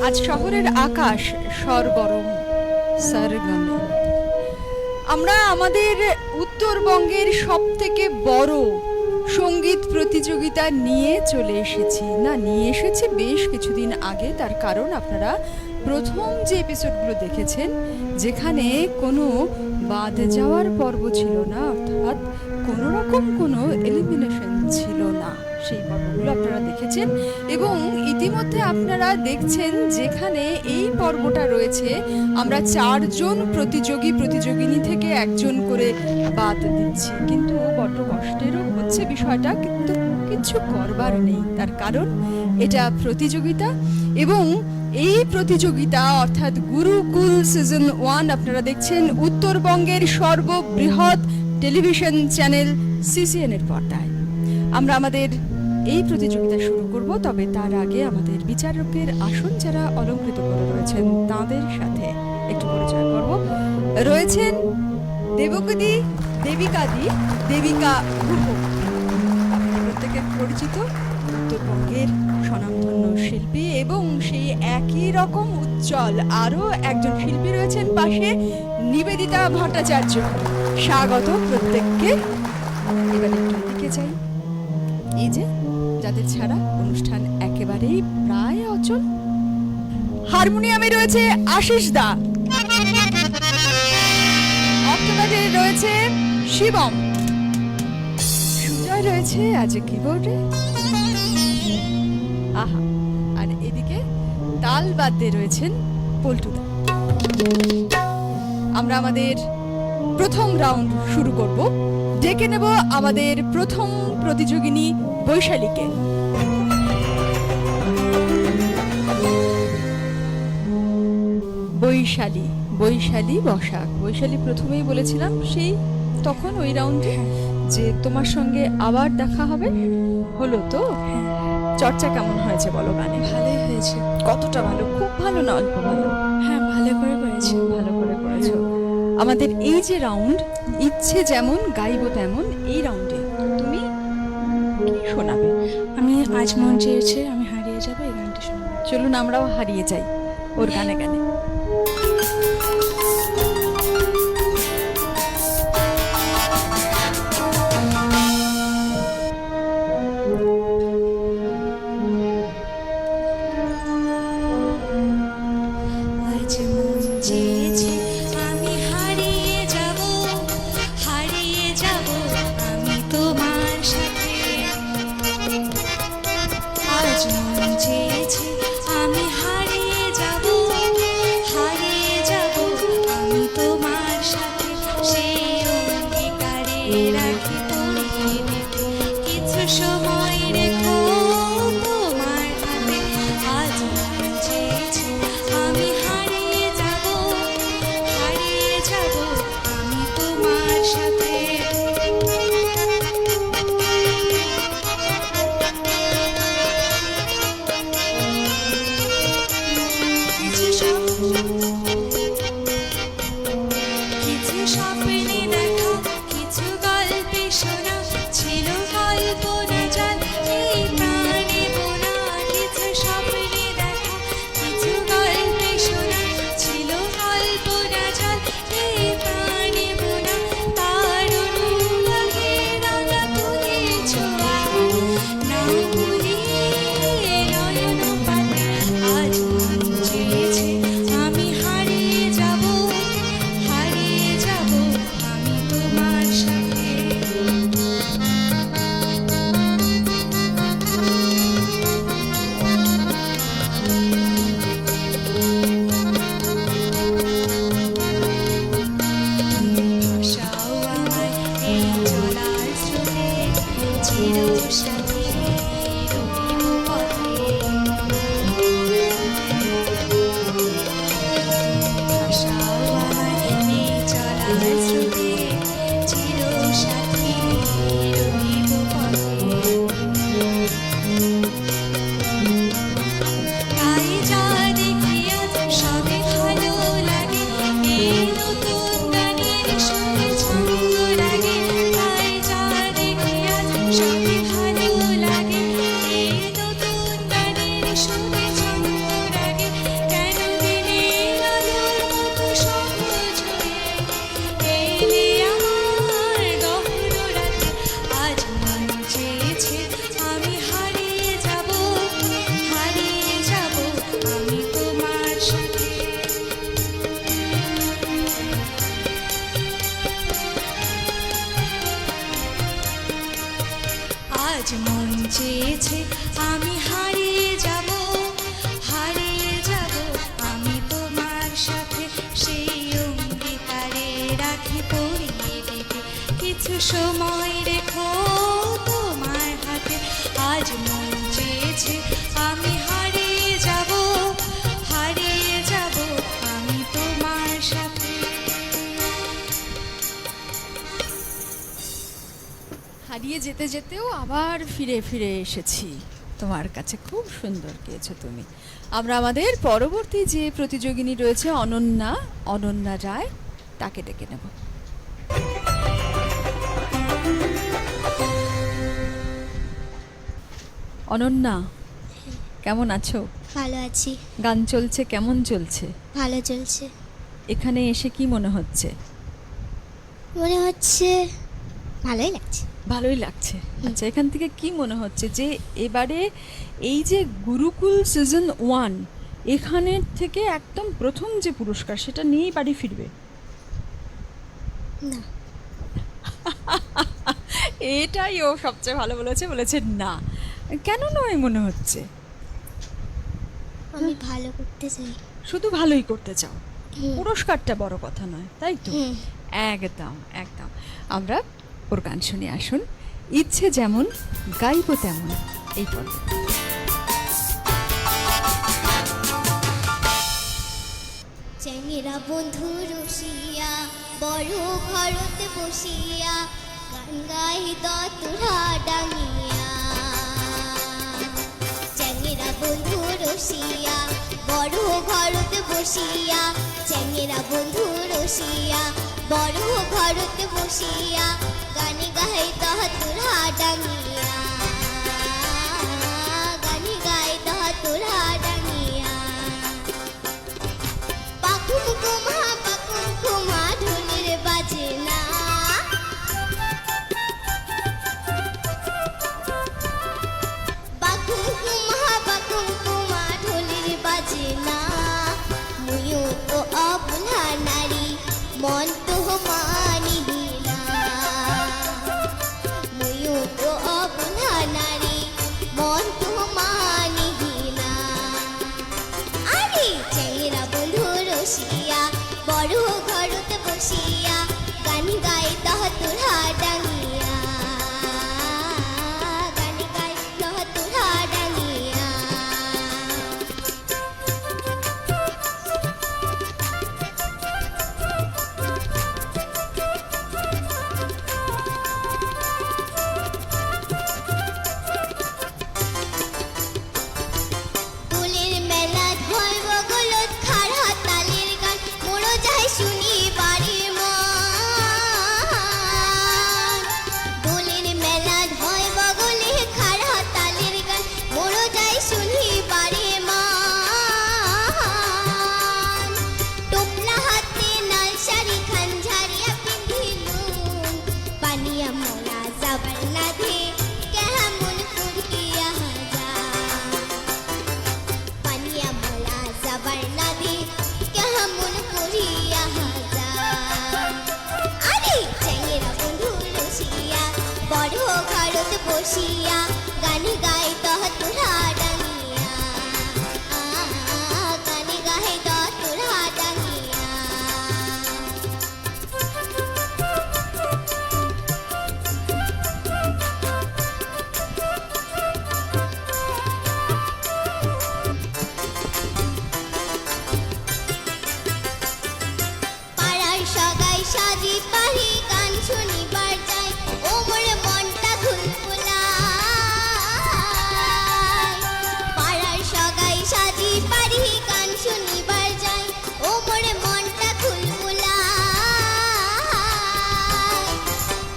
আজ শহরের আকাশ সরগরম সরগমে। আমরা আমাদের উত্তরবঙ্গের সবথেকে বড় সঙ্গীত প্রতিযোগিতা নিয়ে চলে এসেছি, নিয়ে এসেছি বেশ কিছুদিন আগে। তার কারণ আপনারা প্রথম যে এপিসোডগুলো দেখেছেন, যেখানে কোনো বাদ যাওয়ার পর্ব ছিল না, অর্থাৎ কোনো রকম কোনো এলিমিনেশন ছিল না, সেই পর্বগুলো আপনারা দেখেছেন। এবং ইতিমধ্যে আপনারা দেখছেন যেখানে এই পর্বটা রয়েছে, আমরা 4 জন প্রতিযোগিনী থেকে একজন করে বাদ দিচ্ছি। কিন্তু বড্ড কষ্টেরও হচ্ছে বিষয়টা, কিন্তু কিছু করবার নেই। তার কারণ এটা প্রতিযোগিতা, এবং এই প্রতিযোগিতা অর্থাৎ গুরুকুল সিজন 1 আপনারা দেখছেন উত্তরবঙ্গের সর্ববৃহৎ টেলিভিশন চ্যানেল সিসিএন এর পর্দায়। আমরা আমাদের এই প্রতিযোগিতা শুরু করব, তবে তার আগে আমাদের বিচারকের আসন যারা অলঙ্কৃত করে রয়েছেন তাদের সাথে একটু পরিচয় করব। রয়েছেন দেবকদি, দেবিকা গুহ, প্রত্যেকে পরিচিত উত্তরবঙ্গের স্বনামধন্য শিল্পী, এবং সেই একই রকম উজ্জ্বল আরও একজন শিল্পী রয়েছেন পাশে, নিবেদিতা ভট্টাচার্য। স্বাগত প্রত্যেককে। এবার একটু দিকে যাই, এই যে যাদের ছাড়া অনুষ্ঠান একেবারেই প্রায় অচল। হারমোনিয়ামে রয়েছে আশিস দা, অক্টোপাসে রয়েছে শিবম, সুজয় রয়েছে আজ কিবোর্ডে, আহা, আর এদিকে তাল বাদ্যে রয়েছেন পল্টুদা। আমরা আমাদের প্রথম রাউন্ড শুরু করব। ডেকে নেব আমাদের প্রথম প্রতিযোগিনী বৈশালীকে। বৈশালী বসাক। বৈশালী প্রথমেই বলেছিলাম সেই তখন ওই রাউন্ডে যে তোমার সঙ্গে আবার দেখা হবে, হলো তো? চর্চা কেমন হয়েছে বলো গানে? ভালোই হয়েছে। কতটা ভালো? খুব ভালো না অল্প ভালো? হ্যাঁ, ভালো করে করেছি। ভালো করে করেছো। আমাদের এই যে রাউন্ড, ইচ্ছে যেমন গাইবো তেমন, এই রাউন্ডে তুমি কি শোনাবে? আমি আজ মন চেয়েছে আমি হারিয়ে যাবো, এই গানটি শোনাবো। চলুন আমরাও হারিয়ে যাই ওর গানে গানে। আজ মন চেয়েছে আমি হারিয়ে যাব আমি তোমার সাথে সেই অঙ্গীকারে রাখি পরিয়ে দেবে কিছু সময় রেখো তোমার হাতে আজ মন চেয়েছে আমি হারিয়ে যাব আমি তোমার সাথে। হারিয়ে যেতে যেতেও আবার ফিরে ফিরে এসেছি তোমার কাছে। খুব সুন্দর গেয়েছো তুমি। আমরা আমাদের পরবর্তী যে প্রতিযোগিনী রয়েছে অনন্যা রায়, তাকে ডেকে নেব। অনন্যা, কেমন আছো? ভালো আছি। গান চলছে, কেমন চলছে? ভালো চলছে। এখানে এসে কি মনে হচ্ছে? মনে হচ্ছে ভালোই লাগছে। ভালোই লাগছে। আচ্ছা, এখান থেকে কি মনে হচ্ছে যে এবারে এই যে গুরুকুল সিজন 1 এখানের থেকে একদম প্রথম যে পুরস্কার সেটা নিয়েই বাড়ি ফিরবে? না। এটাই ও সবচেয়ে ভালো বলেছে না। কেন নয় মনে হচ্ছে? আমি ভালো করতে চাই। শুধু ভালোই করতে চাও, হুম। পুরস্কারটা বড় কথা নয়, তাই তো? হুম। একদম। আমরা ওর গান শুনে আসুন। ইচ্ছে যেমন গাইব তেমন এই পর্বে। চ্যাংরা বন্ধু রসিয়া বড় ঘরতে বসিয়া গান গাই দতুরা ডাঙিয়া। চ্যাংরা বন্ধু রসিয়া বড় ঘরতে বসিয়া চ্যাংরা বন্ধু রসিয়া বড় ঘরতে বসিয়া গান গাই দতুরা ডাঙিয়া। গান গাই দতুরা ডাঙিয়া। পাকুম কুমা ঢোলের বাজে না। পাকুম কুমা ঢোলের বাজে না। মুয়ো তো অবলা নারী মন তো মানিবি না। মুয়ো তো অবলা নারী মন তো মানিবি না। আরে চ্যাংরা বন্ধু রসিয়া বড় ঘরতে বসিয়া গান গাই দতুরা ডাঙিয়া। গান গাই দতুরা ডাঙিয়া। ফুলের মেলা ধয় বগলত খাড়া তালের গান মোড়ো যাই শুনি বাড়ি মান। ফুলের মেলা ধয় বগলে খাড়া তালের গান মোড়ো যাই শুনি বাড়ি মান। টোপলা হাতে নাল শাড়ি খান ঝাড়িয়া পিন্ধিলুম পানিয়া মোরা যাবার না ধে কেমন করিয়া যা। পানিয়া মোলা যাবার না দে কেমন করিয়া যা। আরে চ্যাংরা বন্ধু রসিয়া বড় ঘরতে বসিয়া গান গাই দতুরা ডাঙিয়া। গান গাই দতুরা ডাঙিয়া। পাড়ার সগাই সাজি পাহি গান শুনিবার যাই ও মোরে মনটা খুলফুলায়। পাড়ার সগাই সাজি পারি গান শুনিবার যাই ও মোরে মনটা খুলফুলায়।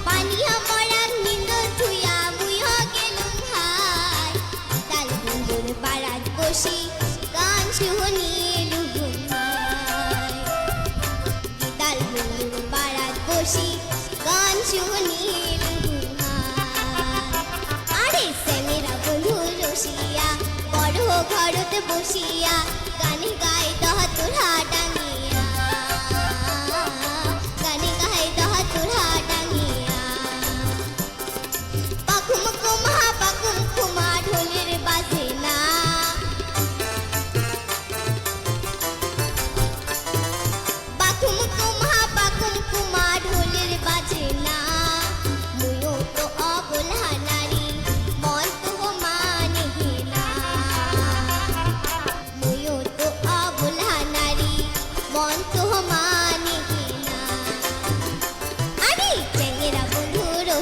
পানিয়া মরা নিন্দ থুইয়া মুইহ গেলুম ভাই তাল বন্ধুর বারাত বসি গান শুনিলুম ভাই। গীতাল বন্ধুর বারাত বসি গান শুনিলুম ভাই। আরে চ্যাংরা বন্ধু রসিয়া বড় ঘরতে বসিয়া গান গাই দতুরা ডাঙিয়া। গান গাই দতুরা ডাঙিয়া। পাকুম কুমা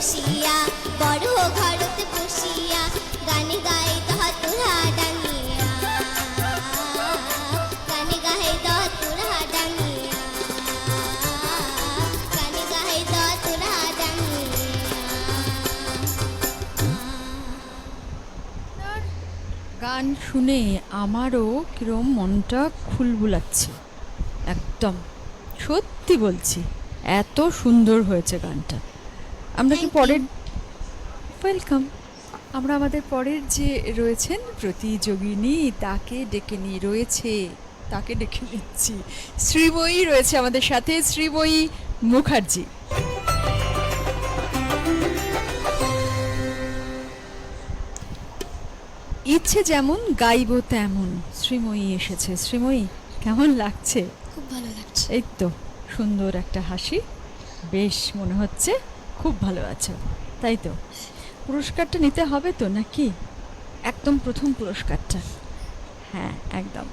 বসিয়া বড় ঘরতে বসিয়া গানে গাই দহ তোরা ডাঙিয়া গানে গাই দহ তোরা ডাঙিয়া গানে গাই দহ তোরা ডাঙিয়া। গান শুনে আমারও কিরম মনটা খুলবুলাচ্ছে, একদম সত্যি বলছি, এত সুন্দর হয়েছে গানটা। আমরা কি Thank you. পরের ওয়েলকাম, আমরা আমাদের পরের যে রয়েছেন প্রতিযোগিনী তাকে ডেকে নিয়ে রয়েছে, তাকে ডেকে নিচ্ছি। শ্রীময়ী রয়েছে আমাদের সাথে, শ্রীময়ী মুখার্জি। ইচ্ছে যেমন গাইব তেমন, শ্রীময়ী এসেছে। শ্রীময়ী, কেমন লাগছে? খুব ভালো লাগছে। এই তো সুন্দর একটা হাসি, বেশ মনে হচ্ছে খুব ভালো আছো, তাই তো? পুরস্কারটা নিতে হবে তো নাকি? একদম প্রথম পুরস্কারটা, হ্যাঁ একদম।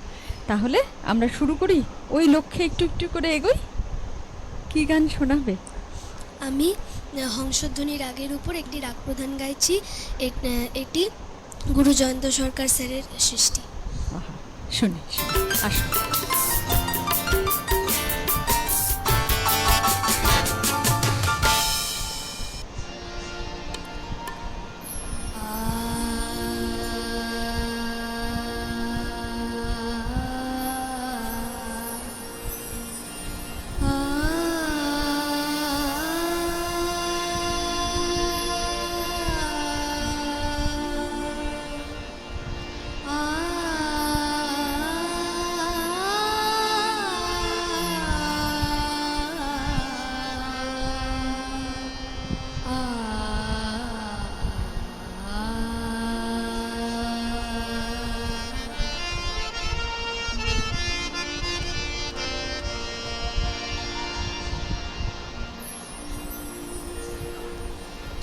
তাহলে আমরা শুরু করি, ওই লক্ষ্যে একটু একটু করে এগোই। কি গান শোনাবে? আমি হংসধ্বনির রাগের উপর একটি রাগ প্রধান গাইছি। এটি গুরু জয়ন্ত সরকার স্যারের সৃষ্টি। আহা, শুনি শুনি, আসুন।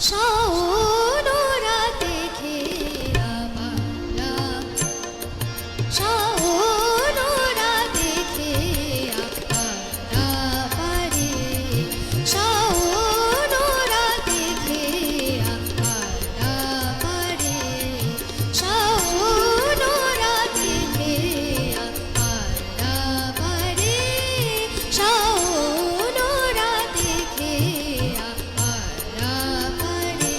শাওনরা দেখে আবালা, শাওনরা দেখে আবালা পারে, শাওনরা দেখে আবালা পারে, শাওনরা দেখে আবালা পারে, শাওনরা দেখে আবালা পারে।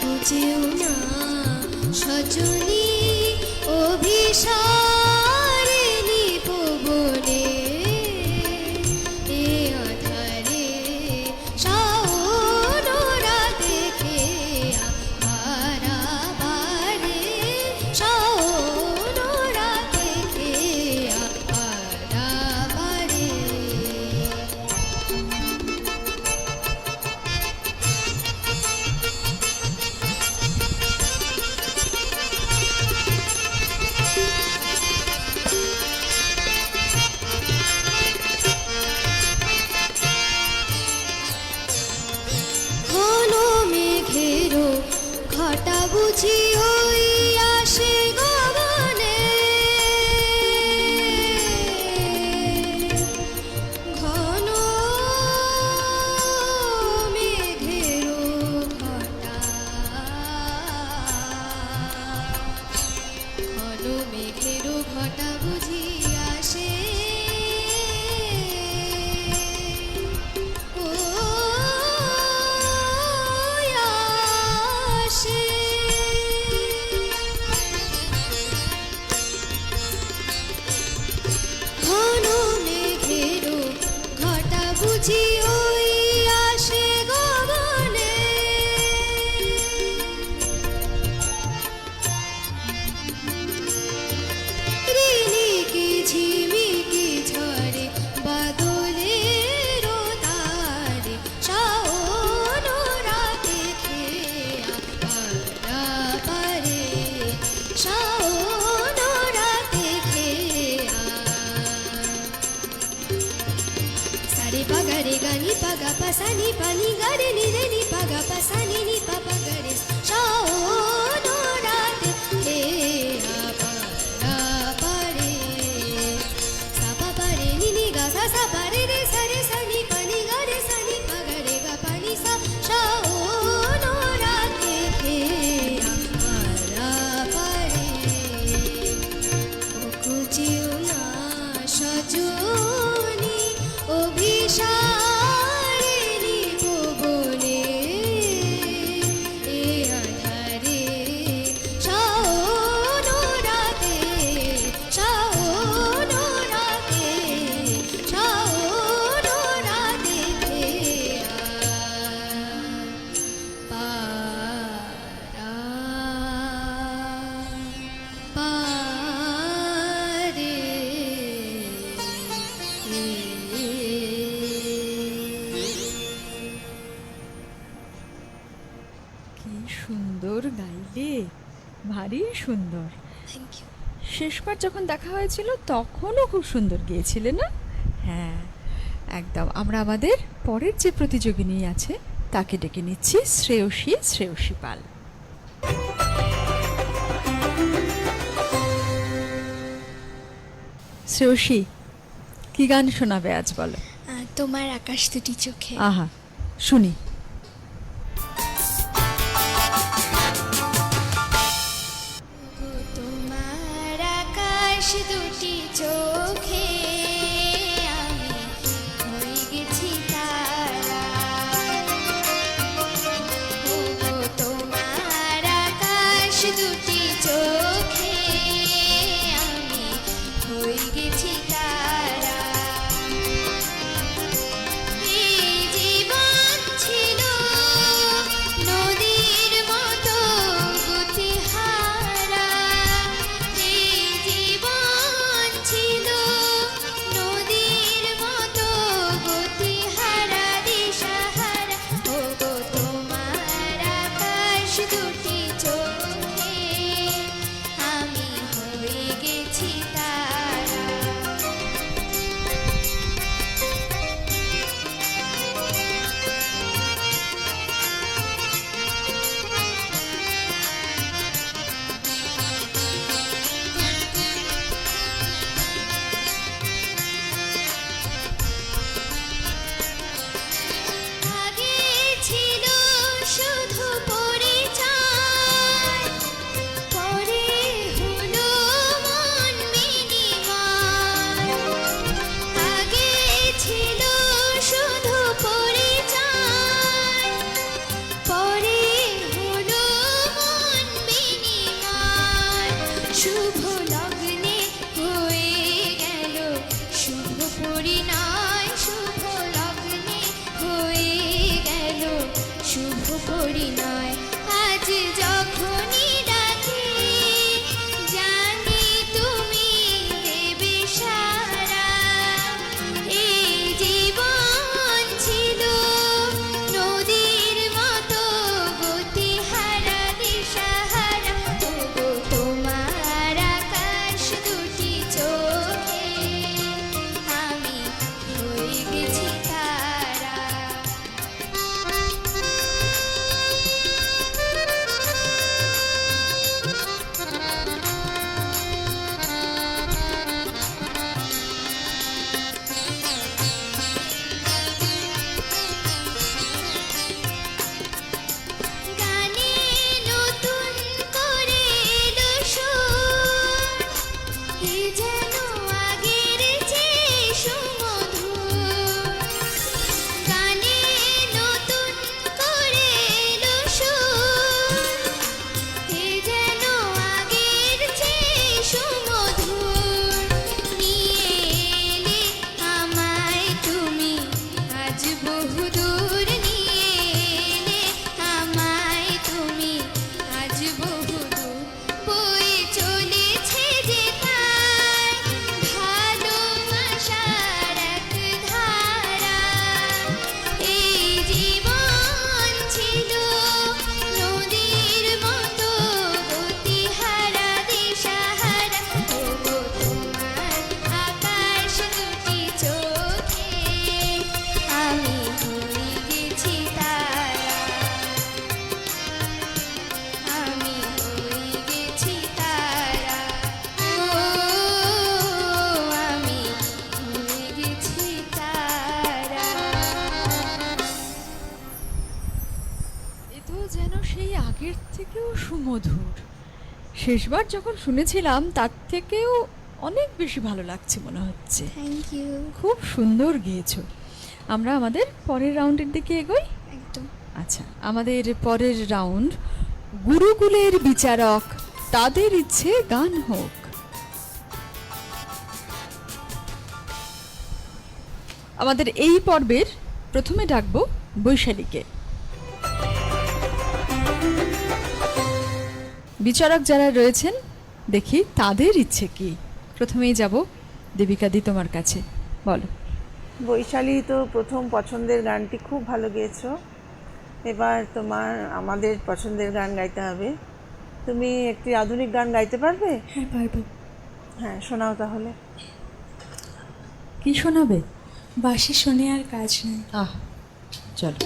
বুঝেও না সজনী অভিসারিণী পবনে, এ আধারে শাওনরা দেখে আবারা বারে, শাওনরা দেখে আবারা বারে। ঘন মেঘেরও ঘটা বুঝি ওই আসে গগনে, ঘন মেঘেরও ঘটা, ঘন মেঘেরও ঘটা বুঝি আসে, ও আসে। ঘন মেঘেরও ঘটা বুঝি ওই আসে গগনে, রিনিকি ঝিমিকি ঝরে বাদলের তারে, শাওনরা দেখে আবারা পারে, শাওনরা দেখে সারে পাগারে গান সুন্দর গাইলে, ভারী সুন্দর। Thank you. শেষবার যখন দেখা হয়েছিল তখনও খুব সুন্দর গিয়েছিলে না? হ্যাঁ, একদম। আমরা আমাদের পরের যে প্রতিযোগিনী আছে তাকে ডেকে নিচ্ছি, শ্রেয়সী পাল। শ্রেয়সী, কি গান শোনাবে আজ বলো? তোমার আকাশ দুটি চোখে। আহা, শুনি। তোমার আকাশ দুটি চোখে আমি হয়ে গেছি তারা। ওগো তোমার আকাশ দুটি চোখে আমি হয়ে গেছি তারা। এই জীবন ছিল নদীর মতো গতিহারা। এই জীবন ছিল নদীর মতো গতিহারা, দিশাহারা। ওগো তোমার আকাশ দুটি চোখে আমি হয়ে গেছি তারা। আগে ছিল শুধু পরিচয়, পরে হলো মন বিনিময়। আগে ছিল শুধু পরিচয়, পরে হলো মন বিনিময়। শুভ লগ্নে হয়ে গেল শুভ পরিণয়, শুভ লগ্নে হয়ে গেল শুভ পরিণয়। আজ যখনই ডাকি জানি তুমি দেবে সারা। এই জীবন ছিল নদীর মতো গতিহারা, দিশাহারা। ওগো তোমার আকাশ দুটি চোখে আমি হয়ে গেছি তারা। গানে নতুন করে এলো সুর, এ যেন আগের চেয়ে সুমধুর। গানে নতুন করে এলো সুর, এ যেন আগের চেয়ে সুমধুর। নিয়ে এলে আমায় তুমি আজ বহুদূর, নিয়ে এলে আমায় তুমি আজ বহুদূর। বয়ে চলেছে যে তাই ভালোবাসার এক ধারা। এই জীবন ছিল নদীর মতো গতিহারা, দিশাহারা। ওগো তোমার আকাশ দুটি চোখে আমি হয়ে গেছি তারা। আমি হয়ে গেছি তারা। ও আমি হয়ে গেছি তারা। এ তো যেন সেই আগের থেকেও সুমধুর। শেষবার যখন শুনেছিলাম তার থেকেও অনেক বেশি ভালো লাগছে মনে হচ্ছে। Thank you. খুব সুন্দর গেয়েছো। আমরা আমাদের পরের রাউন্ডের দিকে এগোই। একদম। আচ্ছা, আমাদের পরের রাউন্ড গুরুকুলের বিচারক, তাদের ইচ্ছে গান হোক। আমাদের এই পর্বের প্রথমে ডাকবো বৈশালীকে। বিচারক যারা রয়েছেন দেখি তাদের ইচ্ছে কি। প্রথমেই যাব দেবিকা দি তোমার কাছে, বলো। বৈশালী তো প্রথম পছন্দের গানটি খুব ভালো গেয়েছো। এবার তোমার আমাদের পছন্দের গান গাইতে হবে। তুমি একটি আধুনিক গান গাইতে পারবে? হ্যাঁ পারবো। হ্যাঁ, শোনাও তাহলে। কি শোনাবে? বাঁশি শুনে আর কাজ নেই। চলো।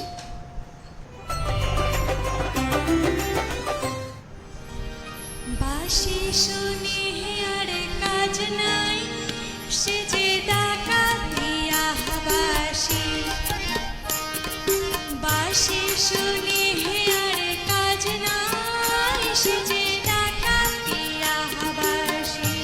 বাঁশি শুনে আর কাজ নাই, সে যে ডাকাতিয়া বাঁশি। বাঁশি শুনে আর কাজ নাই, সে যে ডাকাতিয়া বাঁশি।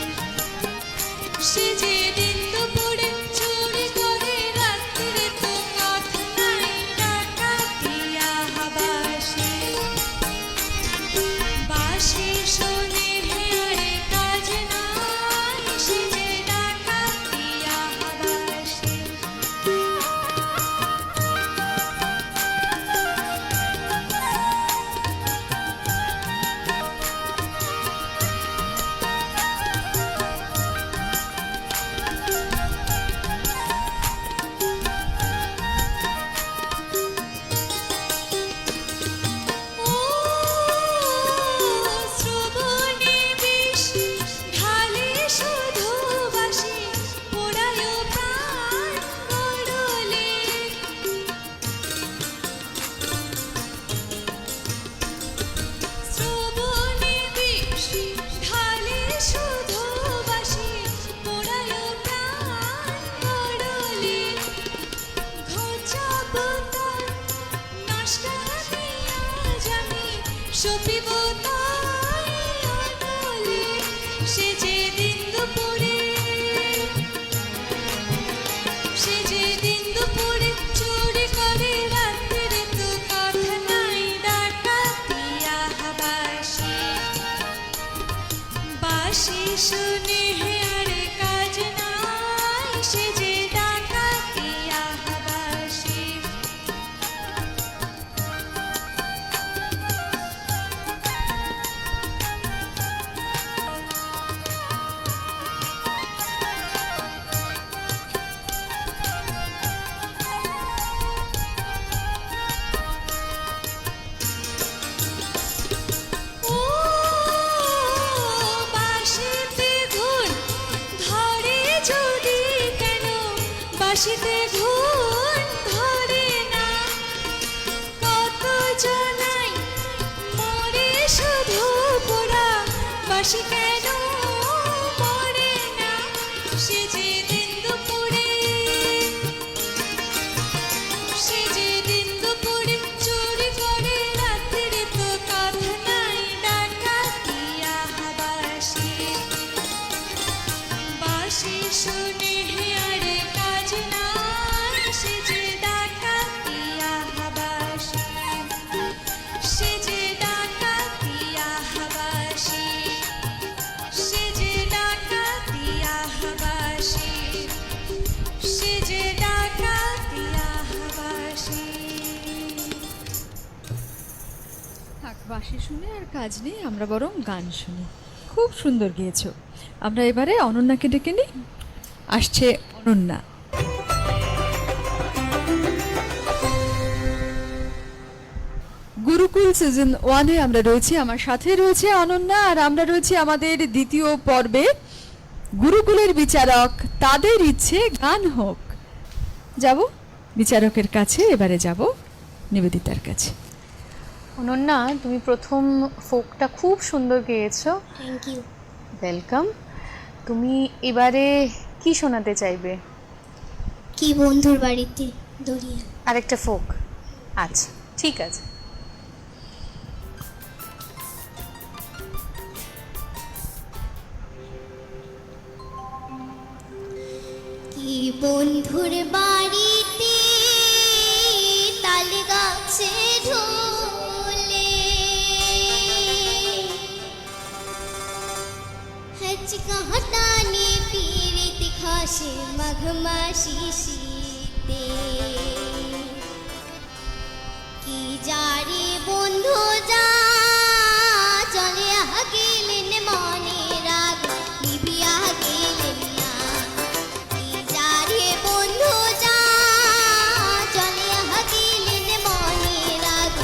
সে যে দিন দুপুরে চুরি করে রাত্রে তো কথা নাই, ডাকাতিয়া বাঁশি। বাঁশি শুনে আর কাজ নাই, সে যে ডাকাতিয়া বাঁশি। ও শ্রবণে বিষ ঢালে শুধু বাঁশি, পোড়ায় প্রাণ গরলে। শ্রবণে বিষ ঢালে শুধু বাঁশি, পোড়ায় প্রাণ গরলে। ঘোচা বোতল নষ্ট দিয়া জানি, সপিব তাই অনলে। সে যে দিন দুপুরে, সে যে দিন দুপুরে চুরি করে রাত্রে তো কথা নাই, ডাকাতিয়া বাঁশি। বাঁশি শুনে আর কাজ নাই, সে যে ডাকাতিয়া বাঁশি। ও বাঁশিতে ঘুণ ধরে যদি কেন, বাঁশিতে ঘুণ ধরে না। কত জনাই মরে শুধু পোড়া, বাঁশি কেন মরে না। সে যে দিন দুপুরে, সে যে দিন দুপুরে চুরি করে রাত্রে তো কথা নাই, ডাকাতিয়া বাঁশি। বাঁশি শুনে আর কাজ নাই, সে যে ডাকাতিয়া বাঁশি। সে যে ডাকাতিয়া বাঁশি, সে যে ডাকাতিয়া বাঁশি, সে যে ডাকাতিয়া বাঁশি। থাক, বাঁশি শুনে আর কাজ নেই, আমরা বরং গান শুনি। খুব সুন্দর গেয়েছো। আমরা এবারে অনন্যাকে ডেকে নিই। আসছে অনন্যা। গুরুকুল সিজন 1-এ আমরা রয়েছি, আমার সাথে রয়েছে অনন্যা, আর আমরা রয়েছি আমাদের দ্বিতীয় পর্বে। গুরুকুলের বিচারক, তাদের ইচ্ছে গান হোক। যাব বিচারকের কাছে, এবারে যাব নিবেদিতার কাছে। অনন্যা, তুমি প্রথম ফোকটা খুব সুন্দর গেয়েছো। Thank you. ওয়েলকাম। তুমি এবারে কি শোনাতে চাইবে? কি বন্ধুর বাড়িতে দড়িয়া। আরেকটা ফোক? আচ্ছা, ঠিক আছে। কি বন্ধুর বাড়িতে তাল গাছে ঢোলে, হচকা হটানে পীড়িত খাসে মাঘ মাসি শীতে। কি যারে বন্ধু যা চলে গেলেন মনে রাগ নিভিয়া গেলেন না। কি যারে বন্ধু যা চলে গেলেন মনে রাগ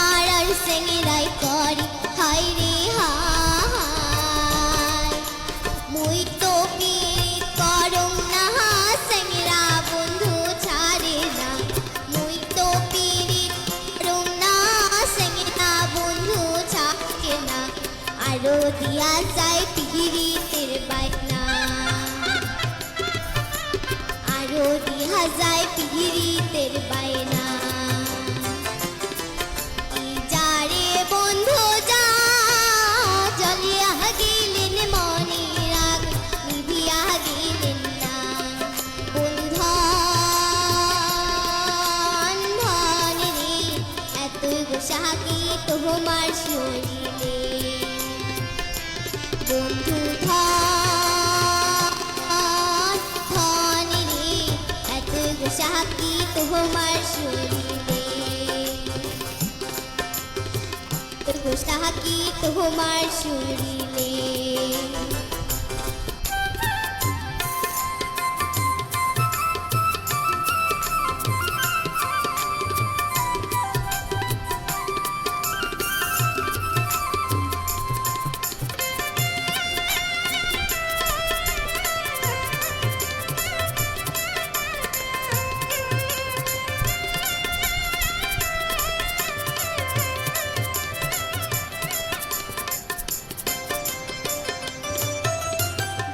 আমার আর সেঙ্গেরাই করে হাই রে হাই মুই তো পিরিত করম না সেঙ্গেরা বন্ধু ছাড়ে না মুই তো পিরিত করম না সেঙ্গেরা বন্ধু ছাড়ে না আরো দিয়া যায় পিরিতের বাইনা আরো দিয়া যায় পিরিতের বাইনা যারে বন্ধু যা জ্বলিয়া গেলেন মনে রাগ নিভিয়া গেলেন না বন্ধু ধন ধন রে এতই গোসাকি তোমার শরীরে বন্ধু ধন ধন রে এতই গোসাকি তোমার শরীরে গোসাকি তোমার শরীরে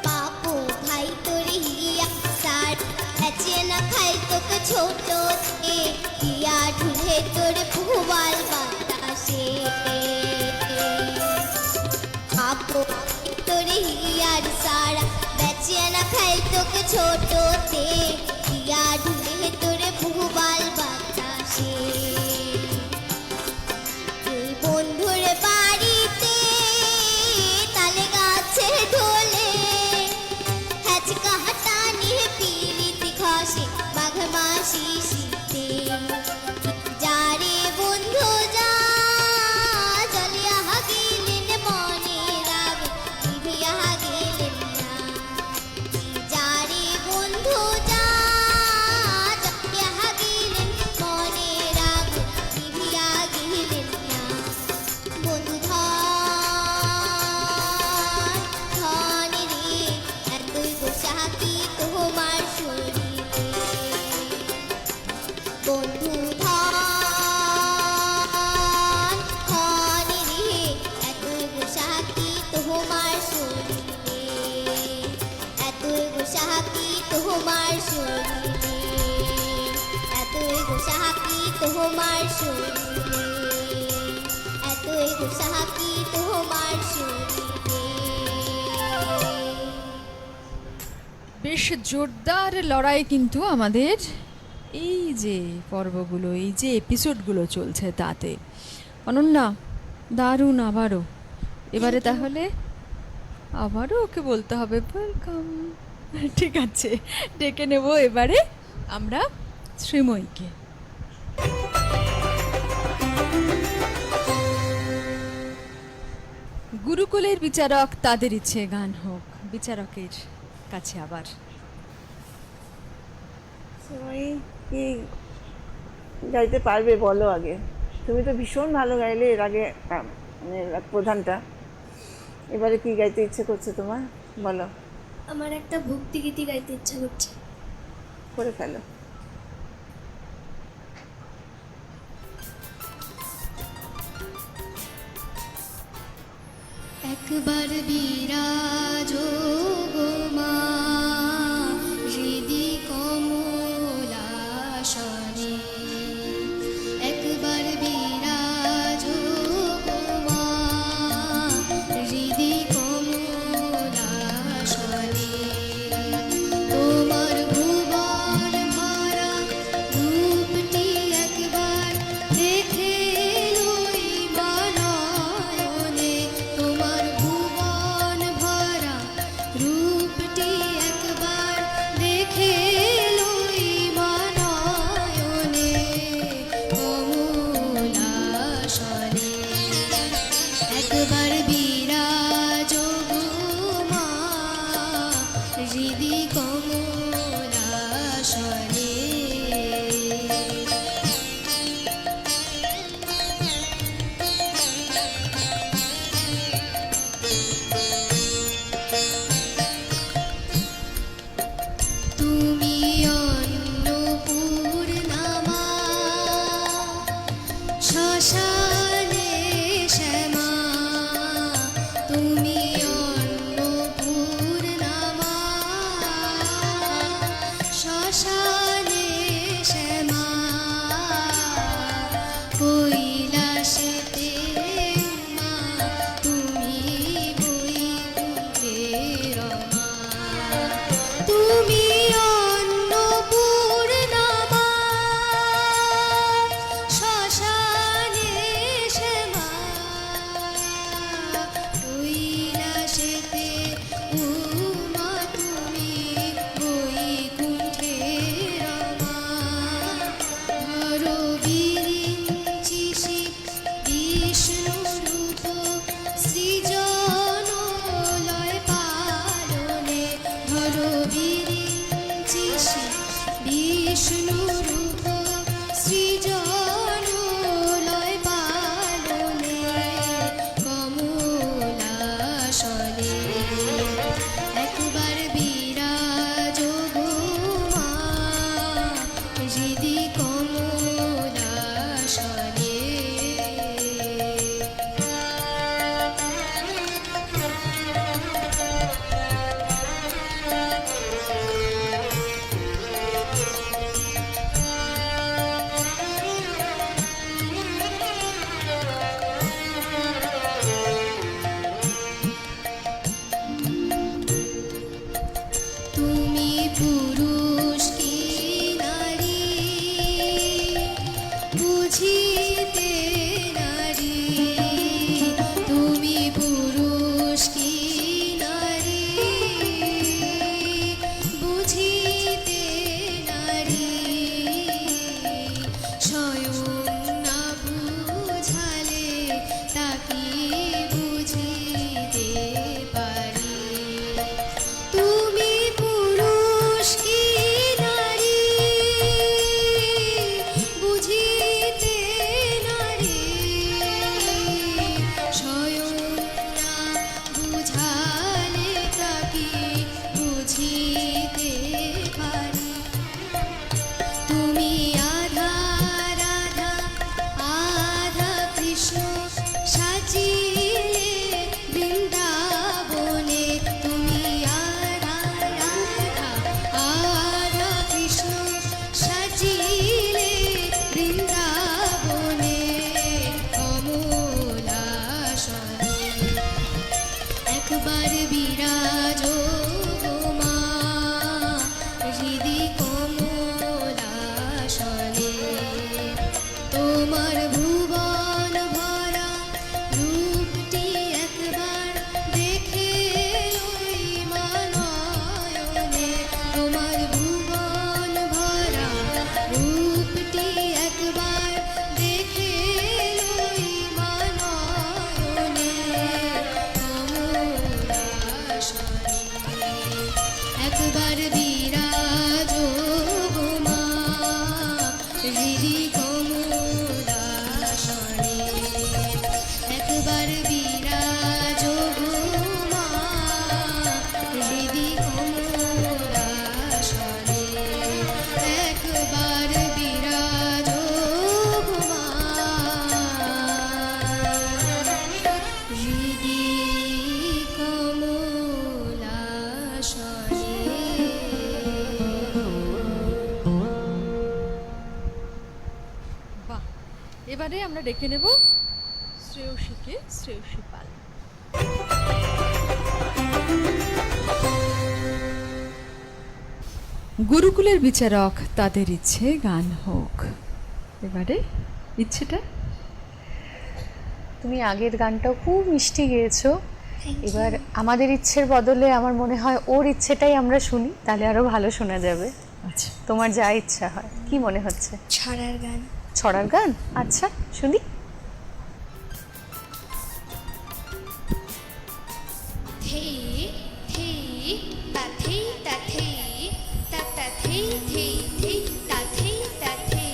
বাপু ভাই তোর হিয়া সার হ্যাচে না খাই তোকে ছোট এ হিয়া ঢুলে তোর ভুবাল বাতাসে বাপু তোর হিয়ার সারা বেচে না খাই তোকে ছোট তে হিয়া ঢুলে তোর ভুবাল বাতাসে এই বন্ধুর বাড়িতে তালে গাছে ঢোলে হ্যাচকা হাটানি পিরিতি খসে বাঘ মাসি শীতে যারে বন্ধু যা জ্বলিয়া গেলেন মনে রাগ নিভিয়া গেলেন না যারে বন্ধু যা জ্বলিয়া গেলেন মনে রাগ নিভিয়া গেলেন না বন্ধু ধন ধন রে এতই গোসাকি তোমার শরীরে বন্ধু ধন ধন রে এতই গোসাকি তোমার শরীরে এতই গোসাকি তোমার শরীরে এতই গোসাকি তোমার শরীরে এতই গোসাকি তোমার শরীরে বেশ জোরদার লড়াই কিন্তু আমাদের এই যে পর্বগুলো এই যে এপিসোডগুলো চলছে তাতে অনন্যা দারুণ আবারও এবারে তাহলে আবারও ওকে বলতে হবে ওয়েলকাম ঠিক আছে ডেকে নেব এবারে আমরা শ্রীময়ীকে গুরুকুলের বিচারক তাদের ইচ্ছে গান হোক বিচারকের কাছে আবার শ্রীময়ী কি গাইতে পারবে বলো আগে তুমি তো ভীষণ ভালো গাইলে এর আগে মানে প্রধানটা এবারে কি গাইতে ইচ্ছে করছে তোমার বলো আমার একটা ভক্তিগীতি গাইতে ইচ্ছা করছে করে ফেলো একবার বিরাজ গো মা হৃদি কমলাসনে একবার বিরাজ গো মা হৃদি কমলাসনে তোমার ভুবন ভরা রূপটি একবার দেখে লই বানয়নে তোমার ভুবন ভরা শ্মশানে শ্যামা তুমি অন্নপূর্ণা মা শ্মশানে শ্যামা কৈলাসেতে মা তুমি বৈকুণ্ঠের মা তুমি অন্নপূর্ণা মা শ্মশানে শ্যামা কৈলাসেতে উমা তুমি বৈকুণ্ঠের মা ধরো বিরিঞ্চি শিব বিষ্ণুরূপ সৃজন লয় পালনে ধরো বিরিঞ্চি শিব বিষ্ণুরূপ সৃজন লয় পালনে কমলাসনে একবার বিরাজ গো মা হৃদি কমলাসনে তুমি পুরুষ কি নারী বুঝিতে নারী তুমি পুরুষ কি নারী বুঝিতে নারী স্বয়ং না বুঝালে তাকে বুঝিতে পারি তুমি পুরুষ কি নারী বুঝিতে নারী স্বয়ং না বুঝালে তাকে বুঝিতে পারি তুমি আধা রাধা আধা কৃষ্ণ সাজিলে বৃন্দাবনে তুমি আধা রাধা আধা কৃষ্ণ সাজিলে বৃন্দাবনে কমলাসনে একবার বিরাজ গো মা হৃদি কমলাসনে তোমার ভুবন ভরা রূপটি একবার দেখে লই মা নয়নে তোমার ভুবন ভরা রূপটি একবার দেখে লই মা নয়নে কমলাসনে একবার বিরাজ গো মা হৃদি কমলাসনে একবার বিরাজ গো মা হৃদি কমলাসনে একবার বিরাজ গো মা হৃদি কমলাসনে বাহ, এবারে আমরা ডেকে নেব শ্রেয়সীকে, শ্রেয়সী পাল। গুরুকুলের বিচারক তাদের ইচ্ছে গান হোক। এবারে ইচ্ছেটা তুমি আগের গানটাও খুব মিষ্টি গেয়েছো। এবার আমাদের ইচ্ছের বদলে আমার মনে হয় ওর ইচ্ছেটাই আমরা শুনি, তাহলে আরো ভালো শোনা যাবে। আচ্ছা, তোমার যা ইচ্ছা হয়। কি মনে হচ্ছে? ছড়ার গান। ছড়ার গান? আচ্ছা, শুনি। থে থে তা থে তা থে তা তা থে থে থে তা থে তা থে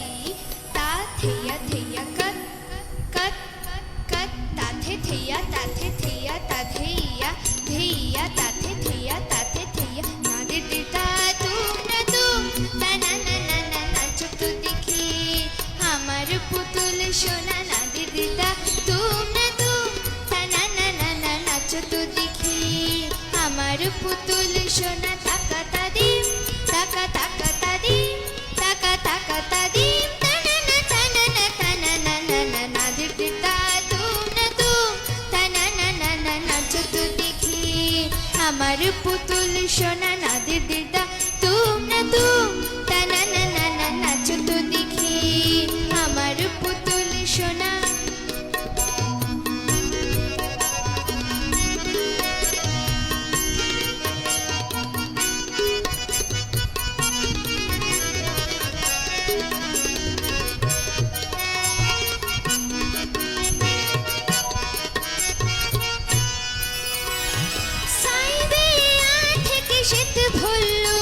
তা থেয়া থেয়া কত কত কত তা থে থেয়া তা থে থেয়া তা থেয়া থেয়া তা থে থেয়া তা থে থেয়া না রে রে তা তোমরা তো না না না না না নাচো তো দেখি আমার পুতুল সোনা না রে তো দেখি আমার পুতুল সোনা তাকা তাদিম তাকা তাকা তাদিম তাকা তাকা তাদিম তানানা তানানা তানানা নানা নাদির দিদা তুম না তুম তানানা নানা নাচো তো দেখি আমার পুতুল সোনা নাদির দিদা তুম না তুম তানানা নানা নাচো তো দেখি আমার পুতুল সোনা সাইবেরিয়া থেকে শীত ভুল্লু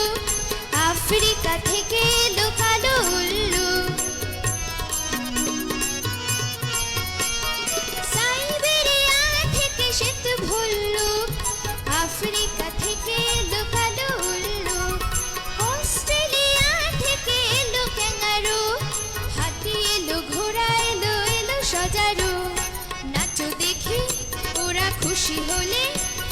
আফ্রিকা থেকে এলো কালো উল্লু সাইবেরিয়া থেকে শীত ভুল্লু আফ্রিকা থেকে এলো কালো উল্লু অস্ট্রেলিয়া থেকে এলো ক্যাঙ্গারু হাতি এলো ঘোড়া এলো এলো সজারু নাচো দেখি ওরা খুশি হলে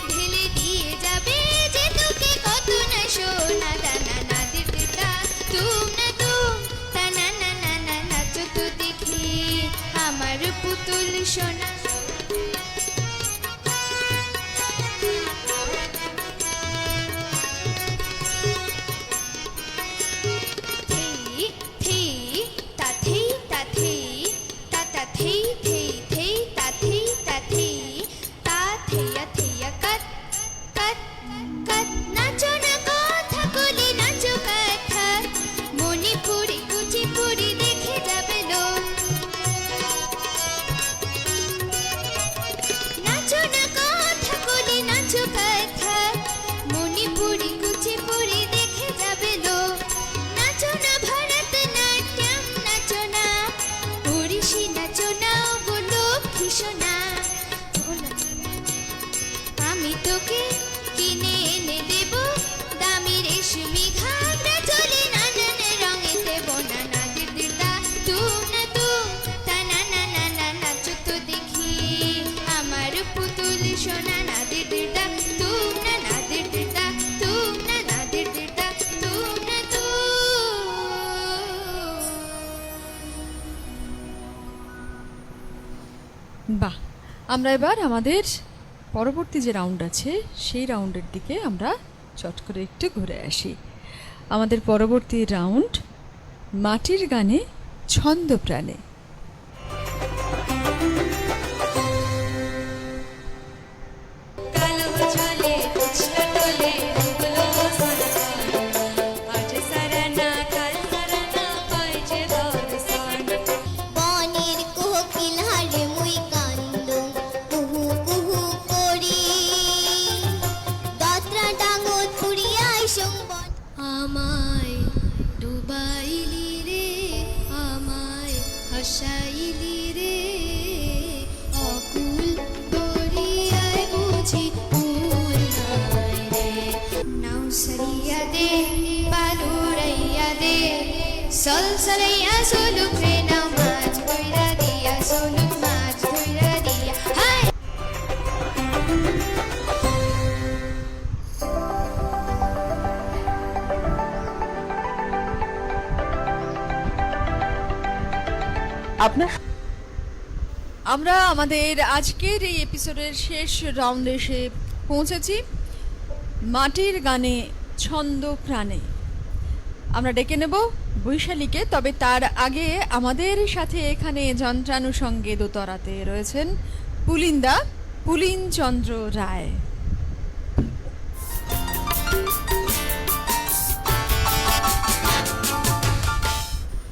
ঢেলে দিয়ে যাবে যে তোকে কত না সোনা দানা নাদির দিদা তুম না তুম তানা না না না নাচো তো দেখি আমার পুতুল সোনা থেই থেই তা থেই তা থেই তা তা থেই থেই থেই তা থেই তা থেই তা থেইয়া থেইয়া কাট কাট কাট নাচো না কথা বলি নাচো কথা মণিপুরি কুচিপুরি দেখে যাবে লোক নাচো না কথা বলি নাচো কথা মণিপুরি কুচিপুরি দেখে যাবে লোক নাচো না ভরতনাট্যম নাচো না ওড়িশি নাচো না গো লক্ষ্মী সোনা আমি তোকে কিনে এনে দেব দামি রেশমি ঘাগরা চলে নানান রঙে দেব না নাদির দিদা তুম না তুম তানা না না না নাচো তো দেখি আমার পুতুল সোনা নাদির দিদা তুম না নাদির দিদা তুম না নাদির দিদা তুম না তুম বাহ, আমরা এবার আমাদের পরবর্তী যে রাউন্ড আছে সেই রাউন্ডের দিকে আমরা চট করে একটু ঘুরে আসি। আমাদের পরবর্তী রাউন্ড মাটির গানে ছন্দ প্রাণে। কালো চলে কুচলা তোলে ডুবলো সনসন আজ সারানা কাল সারানা পায় যে দর্শন বনের কোকিল হারে মুই কান্দো কুহু কুহু করি দত্রা ডাঙত পুরিয়াই সম্বন আমায় ডুবাইলি রে আমায় হাসাইলি রে অকুল দরিয়ায় বুঝি কুল নাই রে নাও সরিয়া দে বালুরাইয়া দে সলসলাইয়া সোলুক রে নাও মাছ ধইরা দিয়া সোলুক মাছ ধইরা দিয়া হাই আপনার আমরা আমাদের আজকের এই এপিসোডের শেষ রাউন্ডে এসে পৌঁছেছি, মাটির গানে ছন্দ প্রাণে। আমরা ডেকে নেব বৈশালীকে, তবে তার আগে আমাদের সাথে এখানে যন্ত্রানুষঙ্গে দোতরাতে রয়েছেন পুলিনদা, পুলিন চন্দ্র রায়।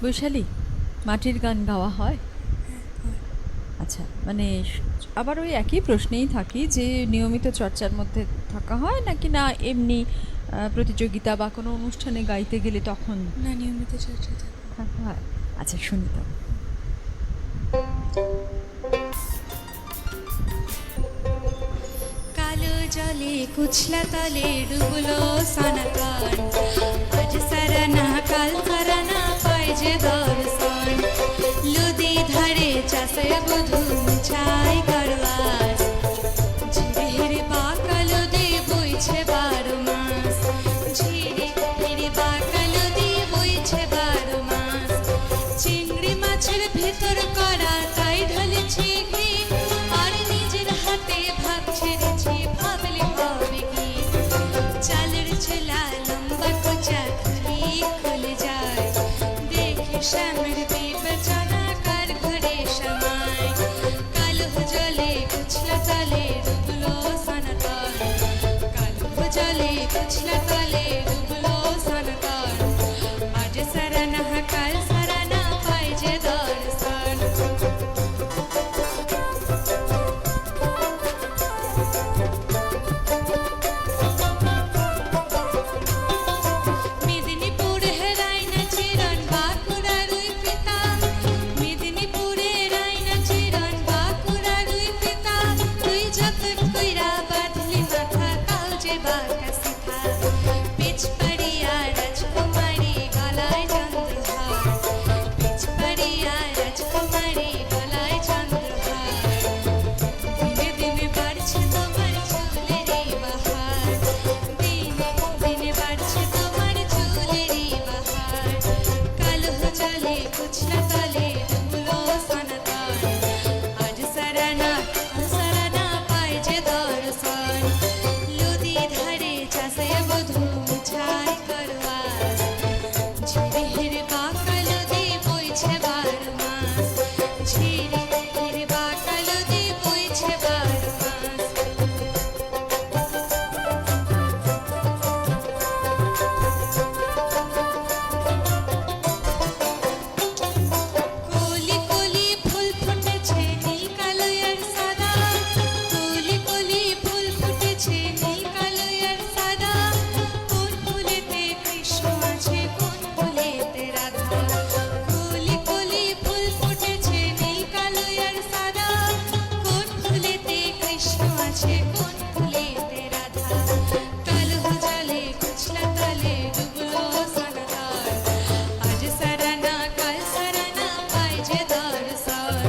বৈশালী, মাটির গান গাওয়া হয়? আচ্ছা, মানে আবার ওই একই প্রশ্নেই থাকি যে নিয়মিত চর্চার মধ্যে থাকা হয় নাকি না এমনি প্রতিযোগিতা বা কোনো অনুষ্ঠানে গাইতে গেলে তখন না, নিয়মিত চর্চা থাকা হয়? আচ্ছা, শুনি তো। কালো জলে কুচলা তলে ডুবলো সনাতন আজ সারানা কাল সারানা পায় যে দর্শন লুদি ধারে চাষে বধু ছাই করবাস জিভের ছেড়েছি ঘি আর নিজের হাতে ভাগ ছেড়েছি ভাবলে হবে কি চালের ছেলা লম্বা কোচা খুলি খুলে যায় দেখে শ্যামের বিবেচনা কার ঘরে সময় কালো জলে কুচলা তলে ডুবলো সনাতন কালো জলে কুচলা তলে ডুবলো সনাতন আজ সারানা কাল সারানা পাই যে দর্শন মেদিনীপুরে রাইনা চিরন বাঁকুড়া রুই পিতা মেদিনীপুরে রাইনা চিরন বাঁকুড়া রুই পিতা তুই যতন কইরা বাঁধলি মাথা কাউ যে বাঁকা সিথা পিছপাড়িয়া রাজকুমারী গলায় চন্দ্রহার পিছপাড়িয়া রাজকুমারী গলায় চন্দ্রহার দিনে দিনে বাড়ছে তোমার চুলেরই বাহার দিনে দিনে বাড়ছে তোমার চুলেরই বাহার কালো জলে কুচলা তলে ডুবলো সনাতন আজ সারানা পায় যে দর্শন লুদি ধারে চাষে বধূ ছাই করবাস ঝিরিহির বাঁকা লদি বইছে 12 মাস ঝিরিহির বাঁকা লদি বইছে 12 মাস কলি কলি ফুল ফুটেছে নীল কালো আর সাদা কলি কলি ফুল ফুটেছে নীল কালো আর সাদা কোন ফুলেতে কৃষ্ণ আছে কোন ফুলেতে রাধা কলি কলি ফুল ফুটেছে নীল কালো আর সাদা কোন ফুলেতে কৃষ্ণ আছে কোন ফুলেতে রাধা কালো জলে কুচলা তলে ডুবলো সনাতন আজ সারানা কাল সারানা পাই যে দর্শন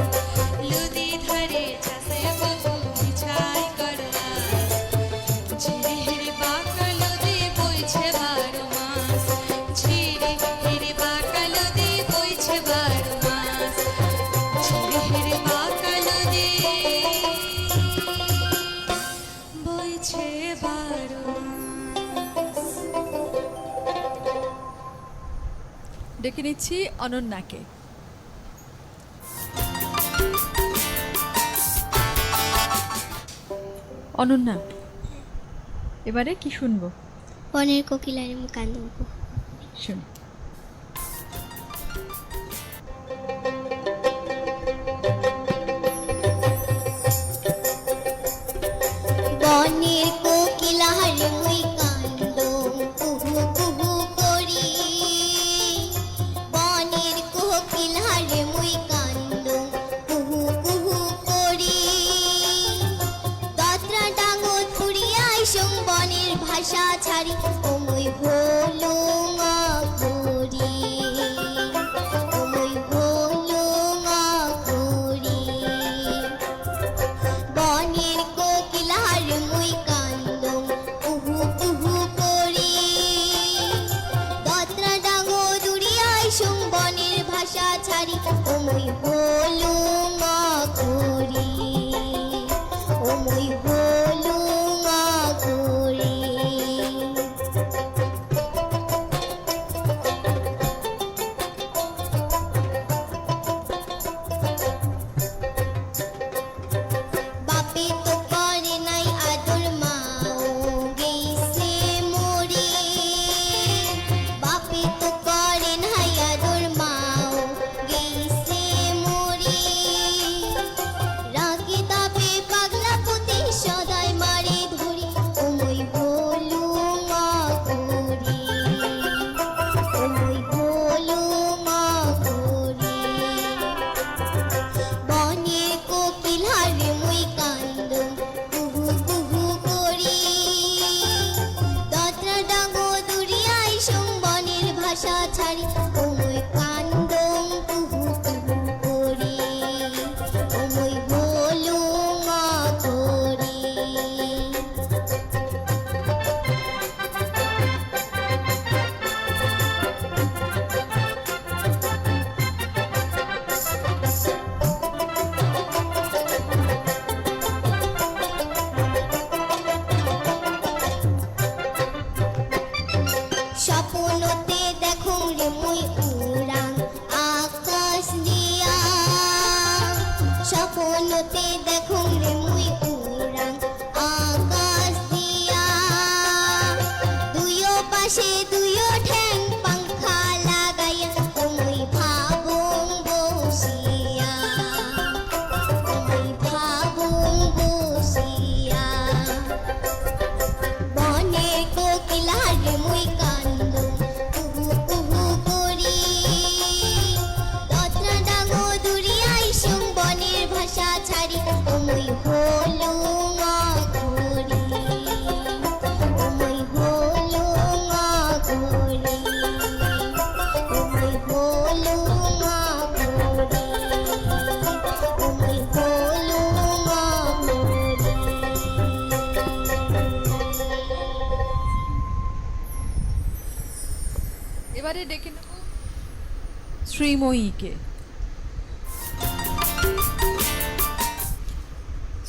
লুদি ধারে চাষে বধূ ছাই করবাস ঝিরিহির বাঁকা লদি বইছে 12 মাস ঝিরিহির বাঁকা লদি বইছে 12 মাস ঝিরিহির বাঁকা লদি বইছে 12 মাস ডেকে নিচ্ছি অনন্যাকে। অনন্যা, এবারে কি শুনবো? বনের কোকিলার কান্দন শুন। বনের কোকিলার মুই কান্দন কুহু কুহু করি বনের কোকিলার মুই কান্দন কুহু কুহু করি দত্রা ডাঙর ফুরিয়াই সং বনের ভাষা ছাড়ি ও মুই ভোলুং করি ও মুই ভোলুং করি বনের কোকিলার মুই কান্দন কুহু কুহু করি দত্রা ডাঙো দুরিয়াই সং বনের ভাষা ছাড়ি ও মুই ভোলুং করি ও মুই ভোলুং করি দেখো রে মুই উড়াং আকাশ দিয়া দুইও পাশে দুইও ঠ্যাং পাংখা লাগাইয়া ও মুই ভাবুং বসিয়া ও মুই ভাবুং বসিয়া বনে কোকিলা রে মুই কান্দু কুহু কুহু করি দত্রা ডাঙো দুরিয়াই সুং বনের ভাষা ছাড়ি ও মুই হলুং আখরি ও মুই হলুং আখরি ও মুই হলুং আখরি ও মুই হলুং আখরি। এবারে ডেকে নেব শ্রীময়ীকে।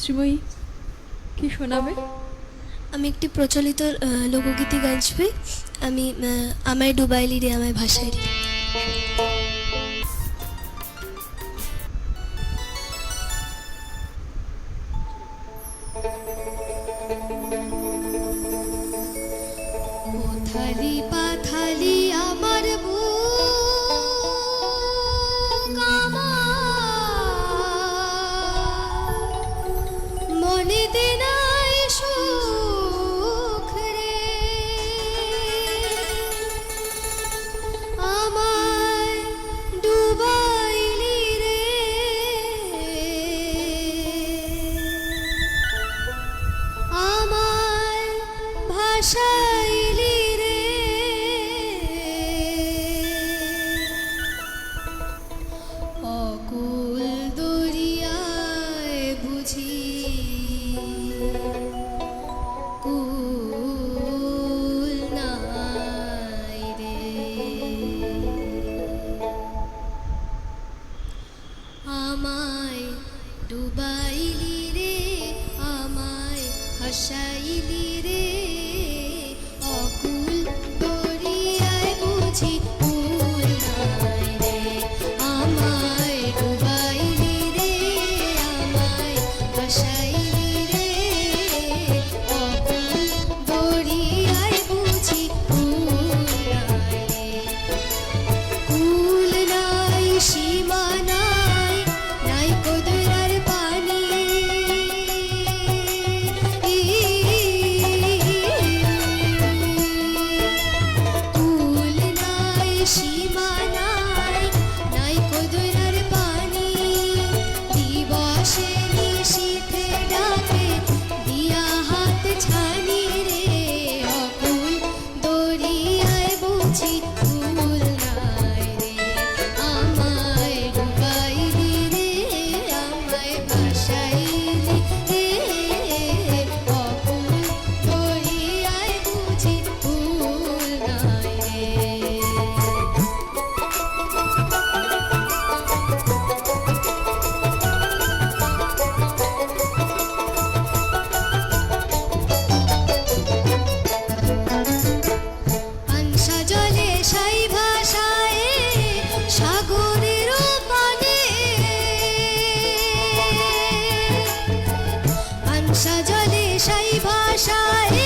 শ্রীময়ী কি শোনাবে? আমি একটি প্রচলিত লোকগীতি গাইছি। আমি আমায় ডুবাইলি রে আমায় ভাসাই রে। কোথালি পাথালি আমার বুক আমার মনে দেনাই সুখ রে আমায় ডুবাইলি রে আমায় ভাসাইলি রে অকুল দরিয়ায় বুঝি কুল নাই রে আমায় ডুবাইলি রে আমায় হাসাইলি রে অকুল দরিয়ায় বুঝি কুল নাই রে আমায় ডুবাইলি রে আমায় হাসাইলি রে অকুল দরিয়ায় বুঝি কুল নাই রে কুল নাই সীমা নাই নাই কদরার পানি কুল নাই সীমা নাই নাই কদরার পানি দিবসে নিশীথে ডাকে দিয়া হাত ছানি রে অকুল দরিয়ায় বুঝি কুল নাই রে আমায় ডুবাইলি রে আমায় ভাসাইলি রে অকুল দরিয়ায় বুঝি কুল নাই রে। আনসা জলে সাই ভাষায় সাগরের পানে আনসা জলে সাই ভাষায়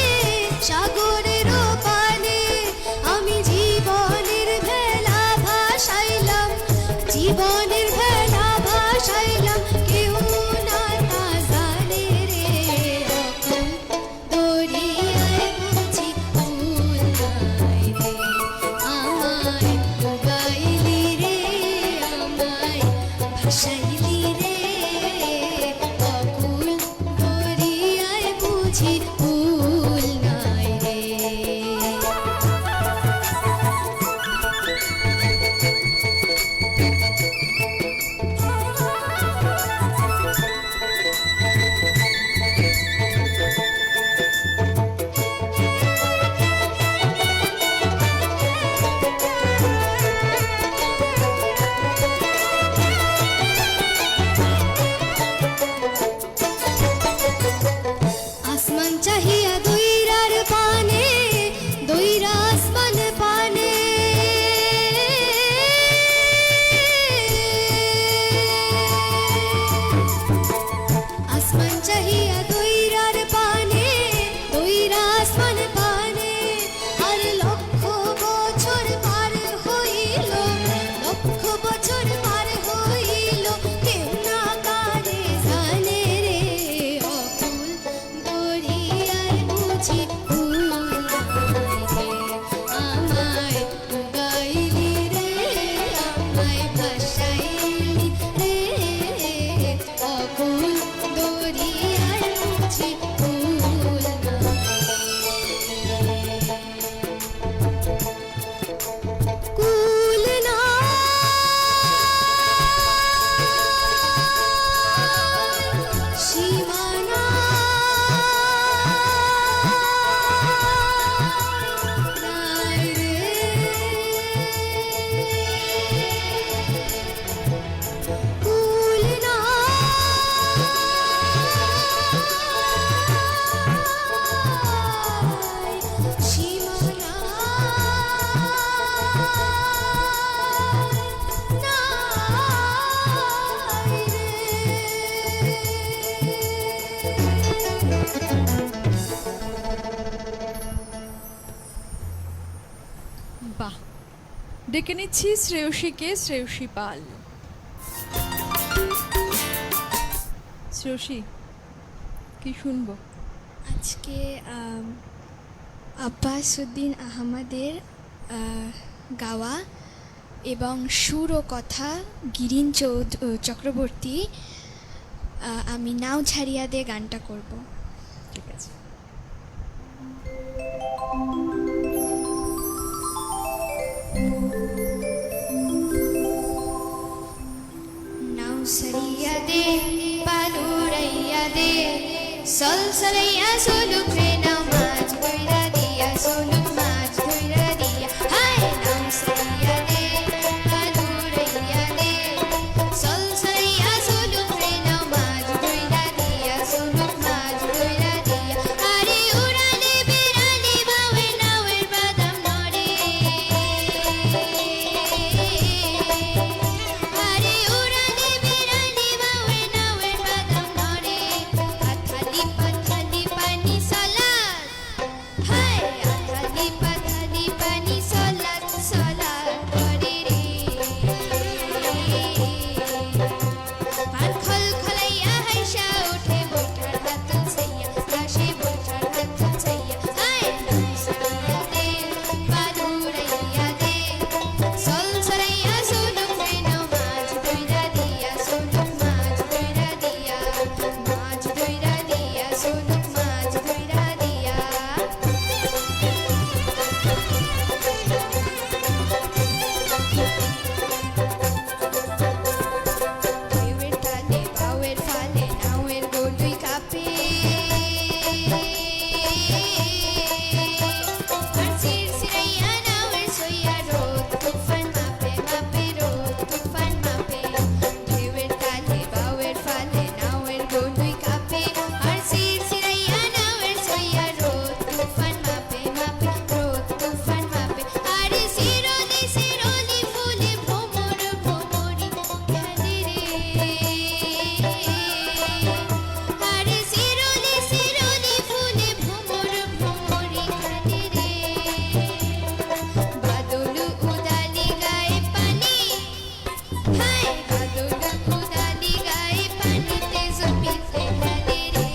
সাগরের পানে আমি জীবনের ভেলা ভাসাইলাম জীবনের ভেলা ভাসাইলাম কেউ না তা জানে রে অকুল দরিয়ায় বুঝি কুল নাই রে আমায় ডুবাইলি রে আমায় ভাসাইলি রে অকুল দরিয়ায় বুঝি কুল নাই রে। আসমান চাহি সীমানা নাই রে, কুল নাই, সীমানা নাই রে। বাহ, ডেকে নিচ্ছি শ্রেয়সীকে, শ্রেয়সী পাল। শ্রেয়সী, কি শুনবো? আজকে আব্বাসউদ্দিন আহমদের গাওয়া এবং সুর ও কথা গিরিন চক্রবর্তী আমি নাও ছাড়িয়া দে গানটা করব। ঠিক আছে। নাও সরিয়া দে পালুরাইয়া দে সল সরাইয়া সোলুক রে নাও মাছ ধইরা দিয়া সোলুক মাছ ধইরা দিয়া হাই নাও সরিয়া দে পালুরাইয়া দে সল সরাইয়া সোলুক রে নাও মাছ ধইরা দিয়া সোলুক মাছ ধইরা দিয়া আরে উড়ালে বেড়ালে বাওয়ে নাওয়ের বাদাম নড়ে আরে উড়ালে বেড়ালে বাওয়ে নাওয়ের বাদাম নড়ে আথালি পাথালি পানি সালাদ হাই আথালি পাথালি পানি সালাদ সালাদ করে রে আর খলখলাইয়া হাইসা উঠে বৈঠার হাত ছাইয়া লাশে বৈঠার হাত ছাইয়া হাই নাম সরাইয়া দে পালুরাইয়া দে সল সরাইয়া সোলুক রে নাও মাছ ধইরা দিয়া সোলুক মাছ ধইরা দিয়া মাছ ধইরা দিয়া সোলুক মাছ ধইরা দিয়া ঢেউয়ের তালে বাওয়ের ফালে নাওয়ের গলুই কাঁপে আর সিরসিরাইয়া নাওয়ের সইয়া রোদ তুফান মাপে মাপে রোদ তুফান মাপে ঢেউয়ের তালে বাওয়ের ফালে নাওয়ের গলুই কাঁপে আর সিরসিরাইয়া নাওয়ের সইয়া রোদ তুফান মাপে মাপে রোদ তুফান মাপে আরে সিরলি সিরলি ফুলে ভ্রমর ভ্রমরি খেলে রে আরে সিরলি সিরলি ফুলে ভ্রমর ভ্রমরি খেলে রে বাদল উদালি গায়ে পানি হাই বাদল উদালি গায়ে পানিতে জমিতে খেলে রে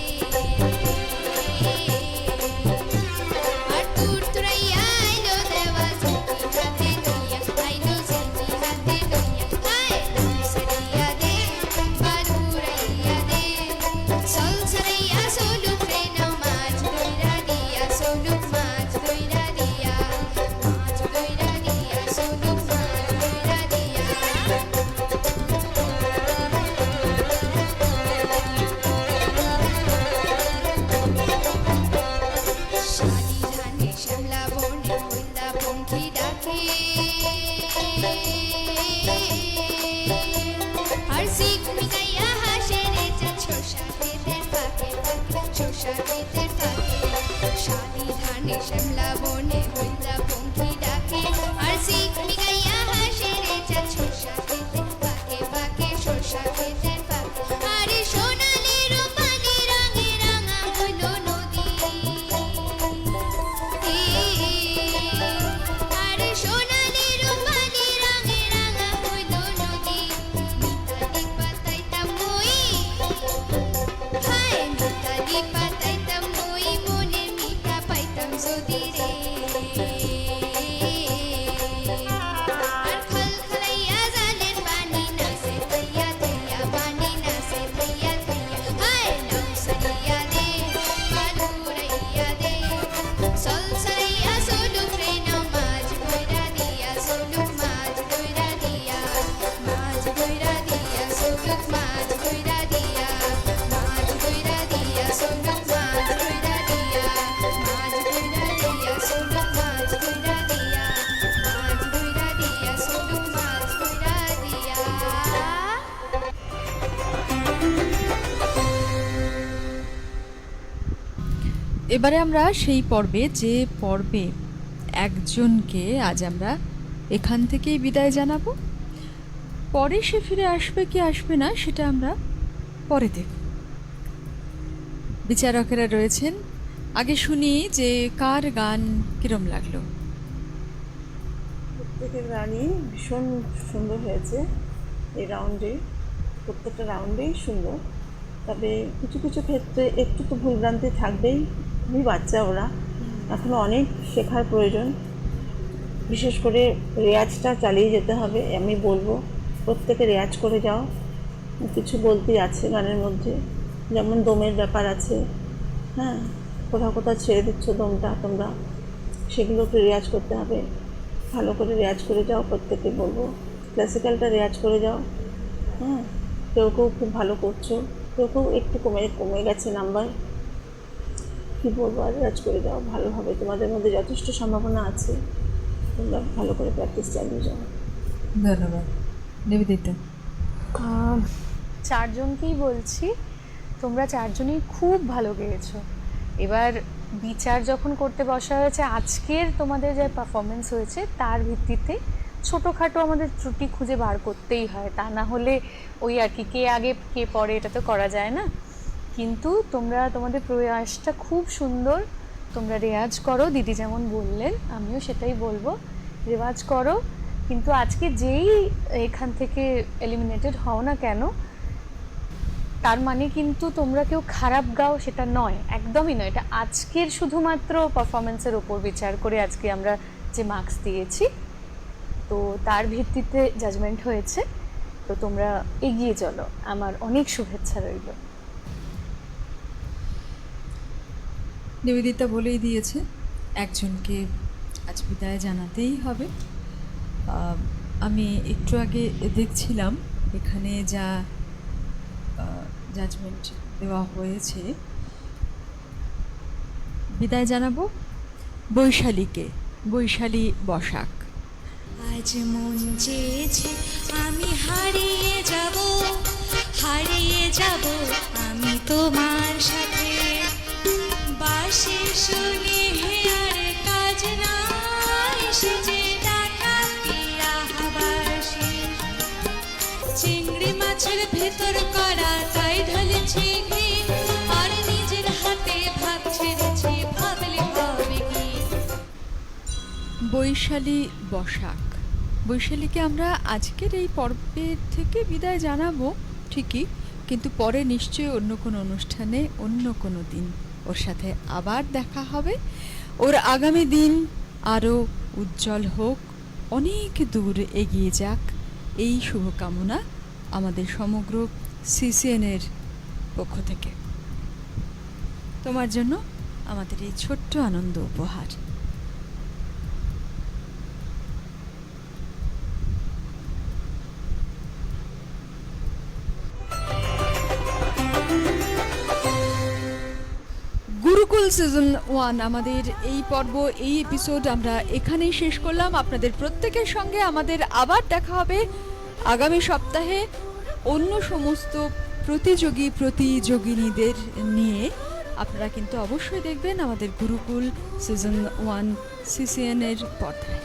আর তুরতুরাইয়া আইলো দেওয়া জমি হাতে লইয়া আইলো জমি হাতে লইয়া হাই নাম সরিয়া দে পালুরাইয়া দে সল সরাইয়া সোলুক রে নাও মাছ ধইরা দিয়া সোলুক মাছ ধইরা দিয়া মাছ ধইরা দিয়া সোলুক মাছ ধইরা দিয়া শালি ধানে শ্যামলা বনে হইলা পঙ্খী ডাকে আর শিখ মিকাইয়া হাসে রে যা ছোষা খেতের ফাঁকে ফাঁকে ছোষা খেতের ফাঁকে শালি ধানে শ্যামলা বনে হইলা পঙ্খী ডাকে আর শিখ মিকাইয়া হাসে রে যা ছোষা খেতের ফাঁকে ফাঁকে ছোষা খেতের ফাঁকে আরে সোনালি রূপালি রঙে রাঙা হলো নদী আরে সোনালি রূপালি রঙে রাঙা হইল নদী মিতালি পাতাইতাম মই হাই মিতালি পাতাইতাম মই মনে মিঠা পাইতাম যদি রে এবারে আমরা সেই পর্বে, যে পর্বে একজনকে আজ আমরা এখান থেকেই বিদায় জানাবো। পরে সে ফিরে আসবে কি আসবে না সেটা আমরা পরে দেখব। বিচারকেরা রয়েছেন, আগে শুনি যে কার গান কিরম লাগলো। প্রত্যেকের গানই ভীষণ সুন্দর হয়েছে এই রাউন্ডে, প্রত্যেকটা রাউন্ডেই সুন্দর। তবে কিছু কিছু ক্ষেত্রে একটু তো ভুলভ্রান্তি থাকবেই, খুবই বাচ্চা ওরা, এখনও অনেক শেখার প্রয়োজন। বিশেষ করে রেয়াজটা চালিয়ে যেতে হবে, আমি বলবো প্রত্যেকে রেয়াজ করে যাও। কিছু বলতে আছে গানের মধ্যে, যেমন দমের ব্যাপার আছে, হ্যাঁ, কোথাও কোথাও ছেড়ে দিচ্ছ দমটা তোমরা, সেগুলো একটু রেয়াজ করতে হবে। ভালো করে রেয়াজ করে যাও, প্রত্যেকে বলবো। ক্লাসিক্যালটা রেয়াজ করে যাও, হ্যাঁ। কেউ কেউ খুব ভালো করছো, কেউ কেউ একটু কমে গেছে নাম্বার, কী বলবো, আর রেয়াজ করে যাও ভালোভাবে। তোমাদের মধ্যে যথেষ্ট সম্ভাবনা আছে, তোমরা ভালো করে প্র্যাকটিস চালিয়ে যাও। ধন্যবাদ। নিবেদিতা। চারজনকেই বলছি, তোমরা চারজনই খুব ভালো গেয়েছো। এবার বিচার যখন করতে বসা হয়েছে, আজকের তোমাদের যে পারফরমেন্স হয়েছে তার ভিত্তিতে ছোটোখাটো আমাদের ত্রুটি খুঁজে বার করতেই হয়, তা না হলে ওই আর কি কে আগে কে পরে এটা তো করা যায় না। কিন্তু তোমরা তোমাদের প্রয়াসটা খুব সুন্দর, তোমরা রেওয়াজ করো, দিদি যেমন বললেন আমিও সেটাই বলবো, রেওয়াজ করো। কিন্তু আজকে যেই এখান থেকে এলিমিনেটেড হও না কেন, তার মানে কিন্তু তোমরা কেউ খারাপ গাও সেটা নয়, একদমই নয়। এটা আজকের শুধুমাত্র পারফরমেন্সের ওপর বিচার করে আজকে আমরা যে মার্কস দিয়েছি, তো তার ভিত্তিতে জাজমেন্ট হয়েছে। তো তোমরা এগিয়ে চলো, আমার অনেক শুভেচ্ছা রইল। নিবেদিতা বলেই দিয়েছে একজনকে আজ বিদায় জানাতেই হবে। আমি একটু আগে দেখছিলাম এখানে যা জাজমেন্ট দেওয়া হয়েছে। বিদায় জানাবো বৈশালীকে, বৈশালী বসাক। আজ মন চেয়েছে আমি হারিয়ে যাব আমি তোমার সাথে, বাসি শুনে হে আর কাজ নাই, সে যে ডাকাতি আহাবাসি, চিংড়ি মাছের ভেতর করা তাই ঢালেছি ঘি, আর নিজের হাতে ভাগ ছেড়েছি, ভাবলে হবে কি। বৈশালী বসাক, বৈশালীকে আমরা আজকের এই পর্বের থেকে বিদায় জানাবো ঠিকই, কিন্তু পরে নিশ্চয়ই অন্য কোনো অনুষ্ঠানে অন্য কোনো দিন ওর সাথে আবার দেখা হবে। ওর আগামী দিন আরও উজ্জ্বল হোক, অনেক দূর এগিয়ে যাক, এই শুভকামনা আমাদের সমগ্র সিসিএনের পক্ষ থেকে। তোমার জন্য আমাদের এই ছোট্ট আনন্দ উপহার। গুরুকুল সিজন 1 আমাদের এই পর্ব, এই এপিসোড আমরা এখানেই শেষ করলাম। আপনাদের প্রত্যেকের সঙ্গে আমাদের আবার দেখা হবে আগামী সপ্তাহে অন্য সমস্ত প্রতিযোগিনীদের নিয়ে। আপনারা কিন্তু অবশ্যই দেখবেন আমাদের গুরুকুল সিজন 1 সিসিএনের পর্দায়।